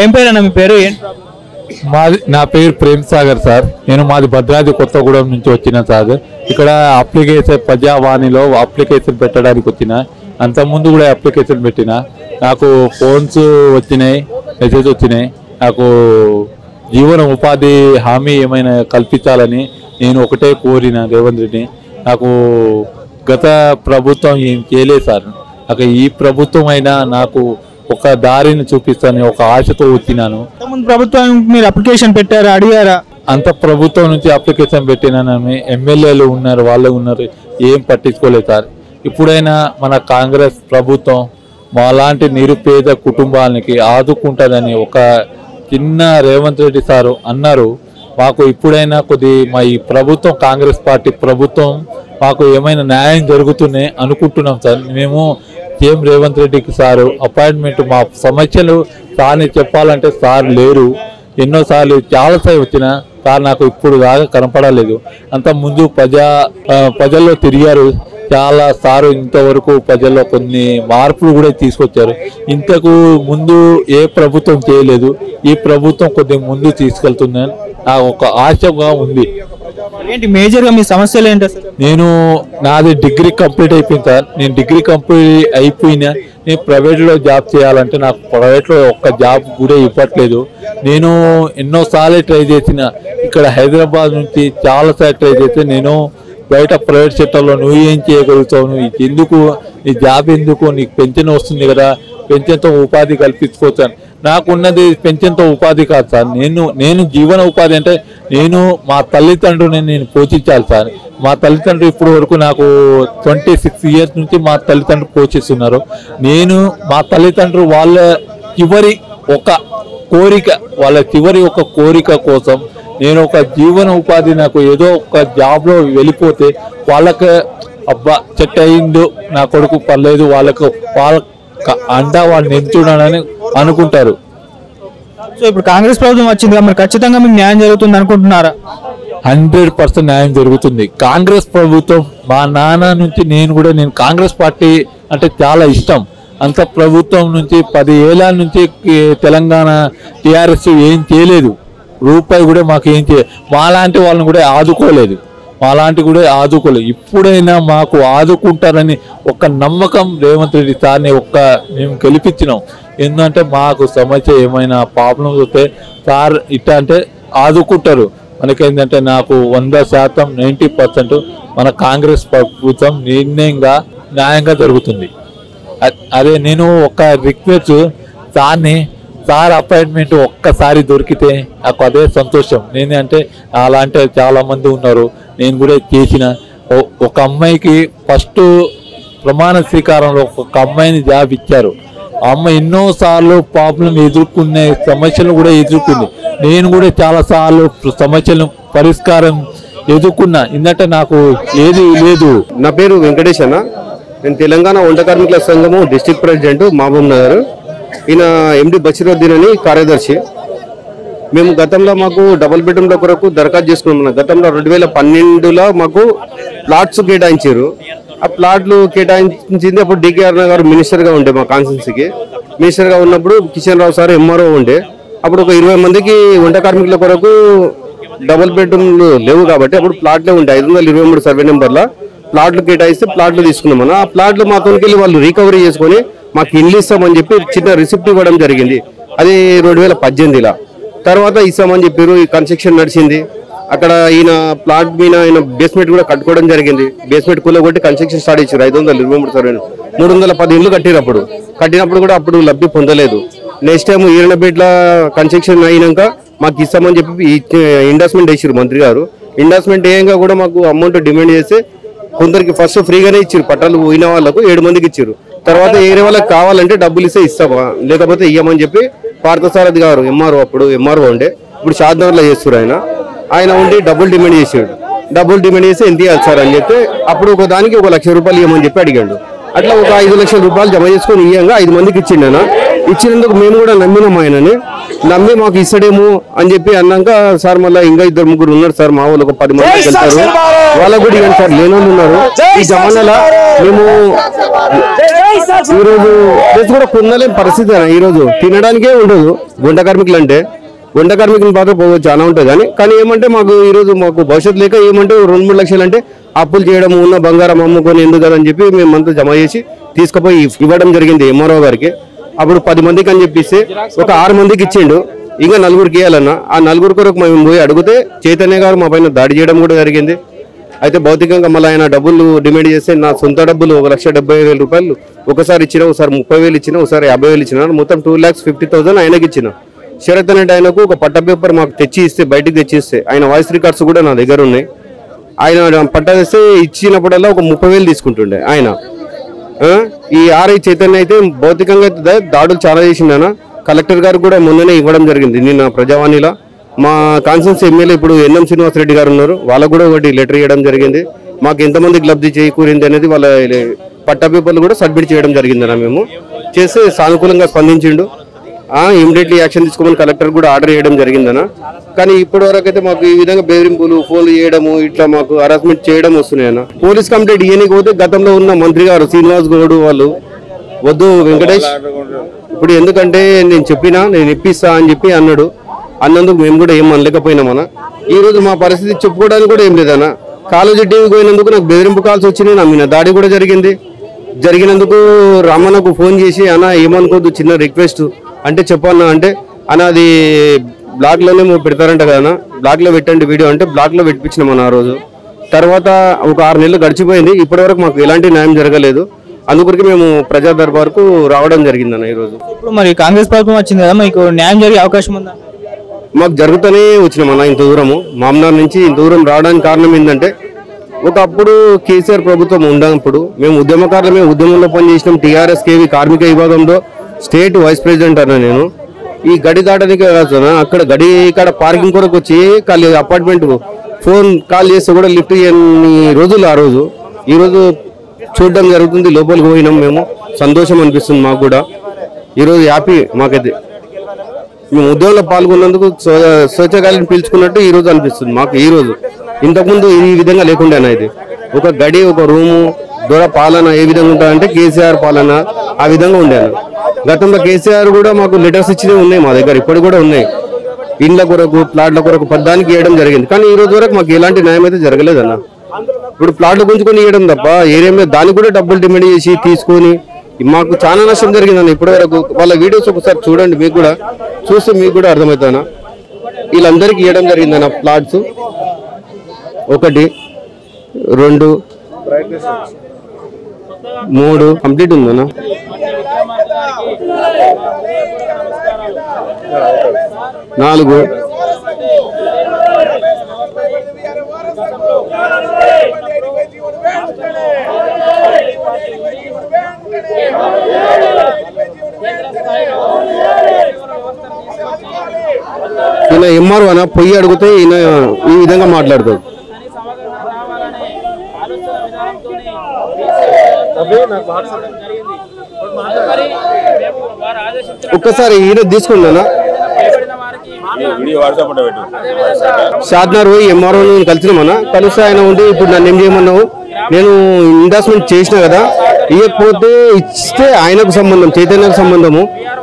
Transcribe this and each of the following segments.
ఏం పేరన్నా మీ పేరు? నా పేరు ప్రేమ్ సాగర్ సార్. నేను మాది భద్రాద్రి కొత్తగూడెం నుంచి వచ్చిన సార్. ఇక్కడ అప్లికేషన్ ప్రజావాణిలో అప్లికేషన్ పెట్టడానికి వచ్చిన. అంతకుముందు కూడా అప్లికేషన్ పెట్టిన. నాకు ఫోన్స్ వచ్చినాయి, మెసేజ్ వచ్చినాయి. నాకు జీవన ఉపాధి హామీ ఏమైనా కల్పించాలని నేను ఒకటే కోరిన రేవంత్ రెడ్డి. నాకు గత ప్రభుత్వం ఏం చేయలేదు సార్. నాకు ఈ ప్రభుత్వం అయినా నాకు ఒక దారిని చూపిస్తాను ఒక ఆశతో వచ్చినాను. ప్రభుత్వం మీరు అప్లికేషన్ పెట్టారా, అడిగారా? అంత ప్రభుత్వం నుంచి అప్లికేషన్ పెట్టినానని ఎమ్మెల్యేలు ఉన్నారు, వాళ్ళు ఉన్నారు, ఏం పట్టించుకోలేదు సార్. ఇప్పుడైనా మన కాంగ్రెస్ ప్రభుత్వం మాలాంటి నిరుపేద కుటుంబానికి ఆదుకుంటుందని ఒక చిన్న రేవంత్ రెడ్డి సారు అన్నారు. మాకు ఇప్పుడైనా మా ఈ ప్రభుత్వం కాంగ్రెస్ పార్టీ ప్రభుత్వం మాకు ఏమైనా న్యాయం జరుగుతున్నాయి అనుకుంటున్నాం సార్. మేము సీఎం రేవంత్ రెడ్డికి సారు అపాయింట్మెంట్ మా సమస్యలు సార్ని చెప్పాలంటే సార్ లేరు. ఎన్నోసార్లు చాలాసార్లు వచ్చిన సార్ నాకు ఇప్పుడు దాకా కనపడలేదు. అంత ముందు ప్రజల్లో తిరిగారు చాలా సారు. ఇంతవరకు ప్రజల్లో కొన్ని మార్పులు కూడా తీసుకొచ్చారు. ఇంతకు ముందు ఏ ప్రభుత్వం చేయలేదు. ఈ ప్రభుత్వం కొద్దిగా ముందు తీసుకెళ్తుందని నాకు ఒక ఆశగా ఉంది. ఏంటి మేజర్గా మీ సమస్యలు ఏంటి అసలు? నాది డిగ్రీ కంప్లీట్ అయిపోయింది సార్. నేను డిగ్రీ కంప్లీట్ అయిపోయినా నేను ప్రైవేట్లో జాబ్ చేయాలంటే నాకు ప్రైవేట్లో ఒక్క జాబ్ కూడా ఇవ్వట్లేదు. నేను ఎన్నోసార్లు ట్రై చేసిన. ఇక్కడ హైదరాబాద్ నుంచి చాలాసార్లు ట్రై చేస్తే నేను బయట ప్రైవేట్ సెక్టర్లో నువ్వు ఏం చేయగలుగుతావు, నువ్వు ఎందుకు నీ జాబ్ ఎందుకు, నీకు పెన్షన్ వస్తుంది కదా, పెన్షన్తో ఉపాధి కల్పించుకోవచ్చు. నాకున్నది పెన్షన్తో ఉపాధి కాదు సార్. నేను జీవన ఉపాధి అంటే మా తల్లిదండ్రులని నేను పోషించాలి సార్. మా తల్లిదండ్రులు ఇప్పుడు వరకు నాకు 26 years నుంచి మా తల్లిదండ్రులు పోషిస్తున్నారు. మా తల్లిదండ్రులు వాళ్ళ చివరి ఒక కోరిక కోసం నేను ఒక జీవన ఉపాధి నాకు ఏదో ఒక జాబ్లో వెళ్ళిపోతే వాళ్ళకి అబ్బా చెట్ అయిందో నా కొడుకు పర్లేదు, వాళ్ళ అండా వాళ్ళని ఎంచుడానని అనుకుంటారు. సో ఇప్పుడు కాంగ్రెస్ ప్రభుత్వం వచ్చింది మరి ఖచ్చితంగా మీకు న్యాయం జరుగుతుంది అనుకుంటున్నారా? 100% న్యాయం జరుగుతుంది. కాంగ్రెస్ ప్రభుత్వం మా నాన్న నుంచి నేను కాంగ్రెస్ పార్టీ అంటే చాలా ఇష్టం. అంత ప్రభుత్వం నుంచి 10 ఏళ్ళ నుంచి తెలంగాణ టీఆర్ఎస్ ఏం చేయలేదు, రూపాయి కూడా మాకు ఏం మాలాంటి వాళ్ళని కూడా ఆదుకోలేదు. ఇప్పుడైనా మాకు ఆదుకుంటారని ఒక నమ్మకం రేవంత్ రెడ్డి సార్ని మేము గెలిపించినాం. ఎందుకంటే మాకు సమస్య ఏమైనా ప్రాబ్లమ్స్ వస్తే సార్ ఇట్లా అంటే ఆదుకుంటారు. మనకేంటంటే నాకు 100% 90% మన కాంగ్రెస్ ప్రభుత్వం న్యాయంగా జరుగుతుంది. అదే నేను ఒక రిక్వెస్ట్ సార్ అపాయింట్మెంట్ ఒక్కసారి దొరికితే నాకు అదే సంతోషం. నేనంటే అలాంటి చాలా మంది ఉన్నారు, నేను కూడా చేసిన. ఒక అమ్మాయికి ఫస్ట్ ప్రమాణ స్వీకారంలో ఒక అమ్మాయిని జాబ్ ఇచ్చారు. ఆ అమ్మాయి ఎన్నోసార్లు ప్రాబ్లం ఎదుర్కొనే సమస్యలు కూడా ఎదుర్కొంది. నేను కూడా చాలాసార్లు సమస్యలను పరిష్కారం ఎదుర్కొన్నా. ఎందుకంటే నాకు ఏది లేదు. నా పేరు వెంకటేష్ అన్న. నేను తెలంగాణ వంట కార్మికుల సంఘము డిస్ట్రిక్ట్ ప్రెసిడెంట్ మహబూబ్ నగర్. ఈయన ఎండి బషీరుద్దీన్ అని కార్యదర్శి. మేము గతంలో మాకు డబుల్ బెడ్రూమ్ల కొరకు దరఖాస్తు చేసుకున్నాం. గతంలో 2012లో మాకు ప్లాట్స్ కేటాయించారు. ఆ ప్లాట్లు కేటాయించింది అప్పుడు డికేఆర్ గారు మినిస్టర్గా ఉండే మా కాన్స్టిట్యున్సీకి. మినిస్టర్గా ఉన్నప్పుడు కిషన్ రావు సార్ ఎంఆర్ఓ ఉండే. అప్పుడు ఒక 20 మందికి వంట కార్మికుల కొరకు డబుల్ బెడ్రూమ్లు లేవు కాబట్టి అప్పుడు ప్లాట్లే ఉండే. 523 సర్వే నెంబర్లో ప్లాట్లు కేటాయిస్తే ప్లాట్లు తీసుకున్నామన్న. ఆ ప్లాట్లు మాతోకి వెళ్ళి వాళ్ళు రికవరీ చేసుకొని మాకు ఇల్లు ఇస్తామని చెప్పి చిన్న రిసిప్ట్ ఇవ్వడం జరిగింది. అది 2018లో. తర్వాత ఇస్తామని చెప్పారు. ఈ కన్స్ట్రక్షన్ నడిచింది. అక్కడ ఈయన ప్లాట్ మీద ఆయన బేస్మెంట్ కూడా కట్టుకోవడం జరిగింది. బేస్మెంట్ కూలగొట్టి కన్స్ట్రక్షన్ స్టార్ట్ చేశారు. 523 సర్వే 310 ఇళ్ళు కట్టినప్పుడు కూడా అప్పుడు లబ్ధి పొందలేదు. నెక్స్ట్ టైం ఈరణపేట్ల కన్స్ట్రక్షన్ అయినాక మాకు ఇస్తామని చెప్పి ఇండస్ట్మెంట్ వేసారు మంత్రి గారు. ఇండస్ట్మెంట్ వేయంగా కూడా మాకు అమౌంట్ డిమాండ్ చేస్తే కొందరికి ఫస్ట్ ఫ్రీగానే ఇచ్చారు. పట్టాలు పోయిన వాళ్ళకు 7 మందికి ఇచ్చారు. తర్వాత ఏరే వాళ్ళకి కావాలంటే డబ్బులు ఇస్తే ఇస్తామా, లేకపోతే ఇయ్యమని చెప్పి పార్థసారథి గారు ఎంఆర్ఓ ఉండే, ఇప్పుడు షాద్నగర్లో చేస్తారు. ఆయన ఉండి డబ్బులు డిమాండ్ చేసాడు. డబ్బులు డిమాండ్ చేస్తే ఎంత ఇవ్వాలి సార్ అని చెప్తే అప్పుడు ఒక దానికి 1 లక్ష రూపాయలు ఇవ్వమని చెప్పి అడిగాడు. అట్లా ఒక 5 లక్షల రూపాయలు జమ చేసుకొని ఇయ్యంగా 5 మందికి ఇచ్చిండనా. ఇచ్చినందుకు మేము కూడా నమ్మినాం ఆయనని. నమ్మి మాకు ఇస్తాడేమో అని చెప్పి అన్నాక సార్ మళ్ళీ ఇంకా 2-3 ఉన్నారు సార్ మా వాళ్ళు, ఒక 10 మందికి వెళ్తారు, వాళ్ళకు కూడా ఇవ్వండి సార్ లేని వాళ్ళు ఉన్నారు. ఈ జమానాలో మేము ఈరోజు డ్రెస్ కూడా కొనలేని పరిస్థితి. ఈరోజు తినడానికే ఉండదు. గుంట కార్మికులు అంటే గుంట కార్మికులు మాత్రం చాలా ఉంటుంది కానీ ఏమంటే మాకు ఈరోజు మాకు భవిష్యత్తు లేక ఏమంటే 2-3 లక్షలు అంటే అప్పులు చేయడం, ఉన్న బంగారం అమ్ముకొని ఎందుకు అని చెప్పి మేమంతా జమ చేసి తీసుకుపోయి ఇవ్వడం జరిగింది ఎంఆర్ఓ గారికి. అప్పుడు 10 మందికి అని చెప్పిస్తే ఒక 6 మందికి ఇచ్చిండు, ఇంకా 4గురికి ఇవ్వాలన్న. ఆ 4గురి కొరకు మేము పోయి అడిగితే చైతన్య గారు మా పైన దాడి చేయడం కూడా జరిగింది. అయితే భౌతికంగా మళ్ళీ ఆయన డబ్బులు డిమాండ్ చేస్తే నా సొంత డబ్బులు 1,70,000 రూపాయలు ఒకసారి ఇచ్చిన, ఒకసారి 30,000 ఇచ్చిన, ఒకసారి 50,000 ఇచ్చిన, మొత్తం 2,50,000 ఆయనకి ఇచ్చిన. శరత్ అంటే ఆయనకు ఒక పట్ట పేపర్ మాకు తెచ్చి ఇస్తే, బయటికి తెచ్చి ఇస్తే, ఆయన వాయిస్ రికార్డ్స్ కూడా నా దగ్గర ఉన్నాయి. ఆయన పట్ట తెస్తే ఇచ్చినప్పుడల్లా ఒక 30,000 తీసుకుంటుండే ఆయన. ఈ ఆర్ఐ చైతన్య అయితే భౌతికంగా దాడులు చాలా చేసిండన. కలెక్టర్ గారు కూడా మొన్ననే ఇవ్వడం జరిగింది నిన్న ప్రజావాణిలో. మా కాన్స్టిట్యూన్సీ ఎమ్మెల్యే ఇప్పుడు ఎన్ఎం శ్రీనివాసరెడ్డి గారు ఉన్నారు, వాళ్ళకు కూడా ఒకటి లెటర్ ఇవ్వడం జరిగింది. మాకు ఎంతమందికి లబ్ధి చేకూరింది అనేది వాళ్ళ పట్టా పేపర్లు కూడా సబ్మిట్ చేయడం జరిగిందన్న. మేము చేస్తే సానుకూలంగా స్పందించిండు. ఇమీడియట్లీ యాక్షన్ తీసుకోమని కలెక్టర్ కూడా ఆర్డర్ చేయడం జరిగిందన్న. కానీ ఇప్పటి వరకు అయితే మాకు ఈ విధంగా బెదిరింపులు, ఫోన్లు చేయడము, ఇట్లా మాకు హరాస్మెంట్ చేయడం వస్తున్నాయన్న. పోలీస్ కంప్లైంట్ ఇవ్వకపోతే గతంలో ఉన్న మంత్రి గారు శ్రీనివాస్ గౌడ్ వాళ్ళు వద్దు వెంకటేష్ ఇప్పుడు ఎందుకంటే నేను చెప్పినా నేను ఇప్పిస్తా అని చెప్పి అన్నాడు. అన్నందుకు మేము కూడా ఏం అనలేకపోయినామన్న. ఈ రోజు మా పరిస్థితి చెప్పుకోవడానికి కూడా ఏం లేదన్న. కాలేజీ టీవీకి పోయినందుకు నాకు బెదిరింపు కాల్స్ వచ్చినాయి, నా మీద దాడి కూడా జరిగినందుకు రామన్నకు ఫోన్ చేసి అన్న ఏమనుకోద్దు, చిన్న రిక్వెస్ట్ అంటే చెప్పన్నా అంటే అన్న అది బ్లాగ్లోనే పెడతారంట కదా, బ్లాగ్లో పెట్టండి వీడియో అంటే బ్లాగ్లో పెట్టించినామన్న. ఆ రోజు తర్వాత ఒక 6 నెలలు గడిచిపోయింది, ఇప్పటివరకు మాకు ఎలాంటి న్యాయం జరగలేదు. అందుకొరికి మేము ప్రజా దర్బార్కు రావడం జరిగిందన్న. ఈరోజు ఇప్పుడు మరి కాంగ్రెస్ ప్రభుత్వం వచ్చింది కదా, మీకు న్యాయం జరిగే అవకాశం ఉందా? మాకు జరుగుతూనే వచ్చినామన్న. ఇంత దూరము మామనార్ నుంచి ఇంత దూరం రావడానికి కారణం ఏంటంటే ఒకప్పుడు కేసీఆర్ ప్రభుత్వం ఉన్నప్పుడు మేము ఉద్యమకారులమే, ఉద్యమంలో పనిచేసినాం. టీఆర్ఎస్ కేవీ కార్మిక విభాగంలో స్టేట్ వైస్ ప్రెసిడెంట్ అన్న నేను. ఈ గడి దాటడానికి అక్కడ గడి ఇక్కడ పార్కింగ్ కొరకు వచ్చి అపార్ట్మెంట్ ఫోన్ కాల్ చేస్తే కూడా లిఫ్ట్ చేయని రోజులు ఆ రోజు. ఈరోజు చూడడం జరుగుతుంది, లోపలికి పోయినాం మేము, సంతోషం అనిపిస్తుంది మాకు కూడా. ఈరోజు హ్యాపీ మాకైతే. మేము ఉద్యోగంలో పాల్గొన్నందుకు స్వచ్ఛగాలిని పీల్చుకున్నట్టు ఈరోజు అనిపిస్తుంది మాకు. ఈరోజు ఇంతకుముందు ఈ విధంగా లేకుండా ఇది ఒక గడి, ఒక రూము, దూర పాలన ఏ విధంగా ఉంటుందంటే కేసీఆర్ పాలన ఆ విధంగా ఉండేది. గతంలో కేసీఆర్ కూడా మాకు లెటర్స్ ఇచ్చినవి ఉన్నాయి మా దగ్గర, ఇప్పుడు కూడా ఉన్నాయి. ఇండ్ల కొరకు, ప్లాట్ల కొరకు పద్దానికి ఇవ్వడం జరిగింది. కానీ ఈ రోజు వరకు మాకు ఎలాంటి న్యాయం అయితే జరగలేదన్న. ఇప్పుడు ప్లాట్లు గుంజుకొని ఇవ్వడం తప్ప ఏరేమే దానికి కూడా డబ్బులు డిమాండ్ చేసి తీసుకొని మాకు చాలా నష్టం జరిగిందన్న. ఇప్పటి వరకు వాళ్ళ వీడియోస్ ఒకసారి చూడండి, మీకు కూడా చూస్తే మీకు కూడా అర్థమవుతానా. వీళ్ళందరికీ ఇవ్వడం జరిగిందన్న ప్లాట్స్. 1, 2, 3 కంప్లీట్ ఉందన్న. 4 ఈయన ఎంఆర్ఓ అన్న పొయ్యి అడిగితే ఈయన ఈ విధంగా మాట్లాడతాడు. ఒక్కసారి ఈయన తీసుకున్నానా షాద్నార్ పోయి ఎంఆర్ఓ కలిసినామన్నా. కలిసి ఆయన ఉండి ఇప్పుడు నన్ను ఏం చేయమన్నావు, నేను ఇన్వెస్ట్మెంట్ చేసినా కదా, ఇవ్వకపోతే ఇస్తే ఆయనకు సంబంధం, చైతన్యకు సంబంధము,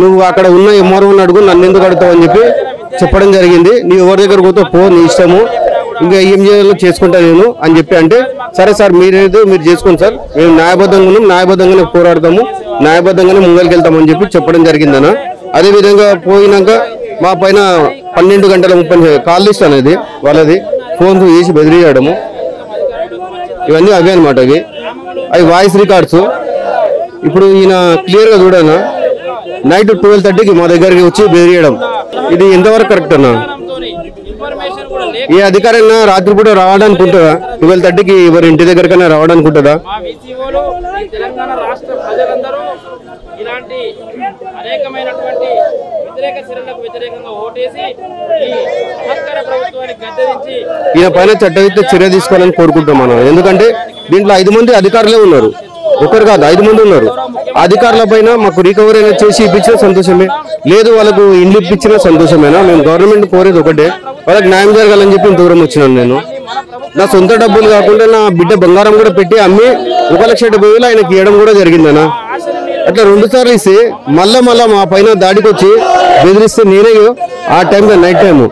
నువ్వు అక్కడ ఉన్న ఎంఆర్ఓని అడుగు, నన్ను ఎందుకు అడుగుతావు అని చెప్పి చెప్పడం జరిగింది. నువ్వు ఎవరి దగ్గర పోతే పో, నీ ఇష్టము, ఇంకా ఏం చేయాలో చేసుకుంటా నేను అని చెప్పి అంటే, సరే సార్ మీరు చేసుకోండి సార్, మేము న్యాయబద్ధంగానే పోరాడతాము, న్యాయబద్ధంగానే ముంగలికి వెళ్తామని చెప్పి చెప్పడం జరిగిందన్న. అదేవిధంగా పోయినాక మా పైన 12 గంటల 30 కాల్ లిస్ట్ అనేది వాళ్ళది ఫోన్ చేసి బెదిరియడము, ఇవన్నీ అవే అనమాట. అవి వాయిస్ రికార్డ్స్. ఇప్పుడు ఈయన క్లియర్గా చూడనా, నైట్ 12:30కి మా దగ్గరికి వచ్చి బెదిరియడం, ఇది ఎంతవరకు కరెక్ట్ అన్నా? ఏ అధికారైనా రాత్రిపూట రావడానికి ఉంటుందా? 12:30కి ఎవరి ఇంటి దగ్గరకైనా రావడానికి ఉంటుందా? ఈయన పైన చట్టరీత్యా చర్య తీసుకోవాలని కోరుకుంటాం మనం. ఎందుకంటే దీంట్లో 5 మంది అధికారులే ఉన్నారు. ఒకరు కాదు 5 మంది ఉన్నారు. అధికారుల పైన మాకు రికవరీ అనేది చేసి ఇప్పించిన సంతోషమే, లేదు వాళ్ళకు ఇండ్లు ఇప్పించిన సంతోషమేనా. మేము గవర్నమెంట్ కోరేది ఒకటే, వాళ్ళకి న్యాయం జరగాలని చెప్పి దూరం వచ్చినాను. నేను నా సొంత డబ్బులు కాకుండా నా బిడ్డ బంగారం కూడా పెట్టి అమ్మి 1,70,000 ఆయనకి ఇవ్వడం కూడా జరిగిందనా. అట్లా 2 సార్లు ఇస్తే మళ్ళా మా పైన దాడికి వచ్చి బెదిరిస్తే నేనే ఆ టైంలో నైట్ టైము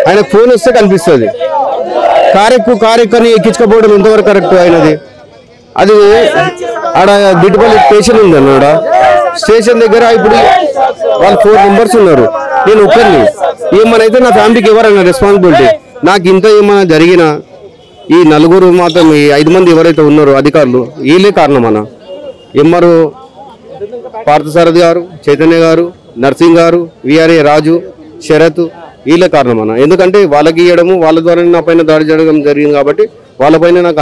ఆయన ఫోన్ వస్తే కనిపిస్తుంది. కారెక్కని ఎక్కించుకోపోవడం ఎంతవరకు కరెక్ట్ అయినది. అది ఆడ దిట్టుపల్లి స్టేషన్ ఉంది అన్నాడ, స్టేషన్ దగ్గర ఇప్పుడు వాళ్ళు 4 మెంబర్స్ ఉన్నారు, నేను ఒక్కరిని. ఏమనైతే నా ఫ్యామిలీకి ఎవరైనా రెస్పాన్సిబిలిటీ. నాకు ఇంత ఏమైనా జరిగినా ఈ 4 మాత్రం, ఈ 5 మంది ఎవరైతే ఉన్నారో అధికారులు వీళ్ళే కారణం అన్న. ఎంఆర్ఓ పార్థసారథి గారు, చైతన్య గారు, నర్సింగ్ గారు, విఆర్ఏ రాజు, శరత్ వీళ్ళే కారణం అన్న. ఎందుకంటే వాళ్ళకి ఇవ్వడము, వాళ్ళ ద్వారా నా పైన దాడి జరగడం జరిగింది కాబట్టి వాళ్ళపైన నాకు